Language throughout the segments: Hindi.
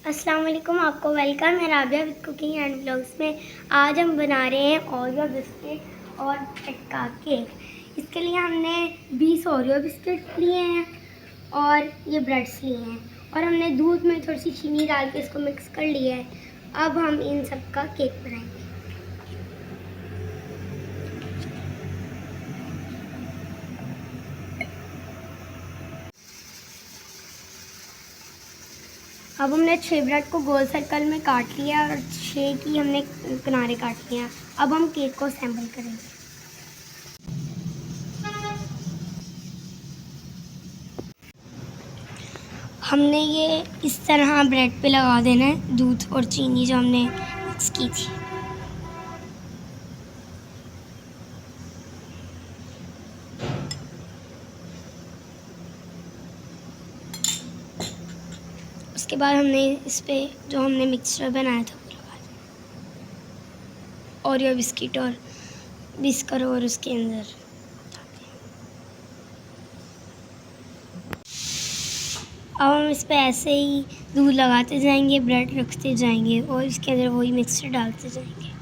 अस्सलाम वालेकुम, आपको वेलकम है Rabia with cooking and vlogs में। आज हम बना रहे हैं ओरियो बिस्किट और ब्रेड का केक। इसके लिए हमने 20 ओरियो बिस्किट लिए हैं और ये ब्रेड्स लिए हैं और हमने दूध में थोड़ी सी चीनी डाल के इसको मिक्स कर लिया है। अब हम इन सब का केक बनाएंगे। अब हमने 6 ब्रेड को गोल सर्कल में काट लिया और 6 की हमने किनारे काट लिया। अब हम केक को असेंबल करेंगे। हमने ये इस तरह ब्रेड पे लगा देना है दूध और चीनी जो हमने मिक्स की थी। उसके बाद हमने इस पे जो हमने मिक्सचर बनाया था वो लगा दिया, ओरियो बिस्किट और बिस्कर और उसके अंदर अब हम इस पे ऐसे ही दूध लगाते जाएंगे, ब्रेड रखते जाएंगे और इसके अंदर वही मिक्सचर डालते जाएंगे।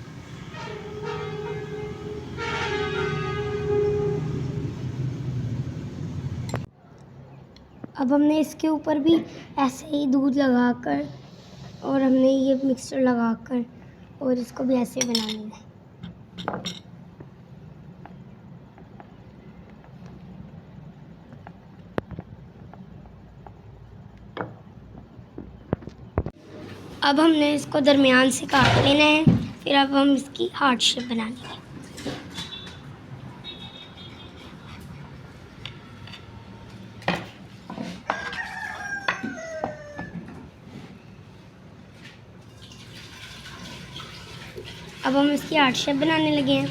अब हमने इसके ऊपर भी ऐसे ही दूध लगाकर और हमने ये मिक्सचर लगाकर और इसको भी ऐसे बना लेना है। अब हमने इसको दरमियान से काट लेना है, फिर अब हम इसकी हार्ट शेप बना लेंगे। अब हम इसकी हार्ट शेप बनाने लगे हैं।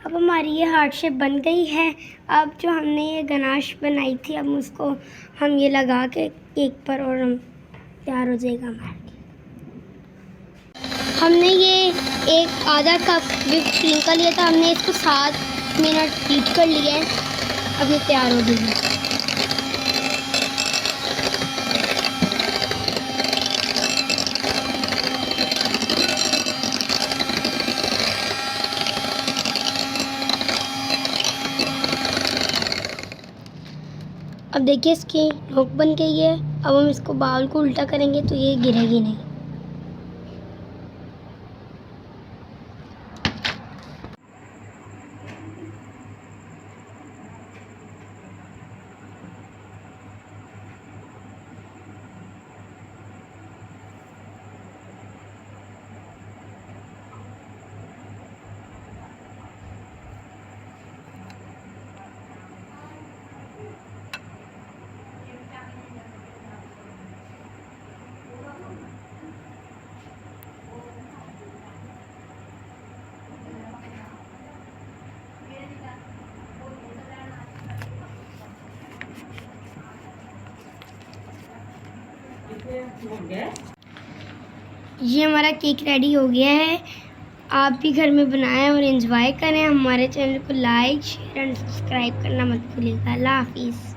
अब हमारी ये हार्ट शेप बन गई है। अब जो हमने ये गनाश बनाई थी, अब उसको हम ये लगा के केक पर और हम तैयार हो जाएगा हमारा। हमने ये एक आधा कप व्हिप क्रीम का लिया था, हमने इसको 7 मिनट हीट कर लिया है। अब ये तैयार हो गई। अब देखिए इसकी नोक बन गई है। अब हम इसको बाउल को उल्टा करेंगे तो ये गिरेगी नहीं। ये हमारा केक रेडी हो गया है। आप भी घर में बनाएं और एंजॉय करें। हमारे चैनल को लाइक, शेयर एंड सब्सक्राइब करना मत भूलिएगा। अल्लाह हाफिज़।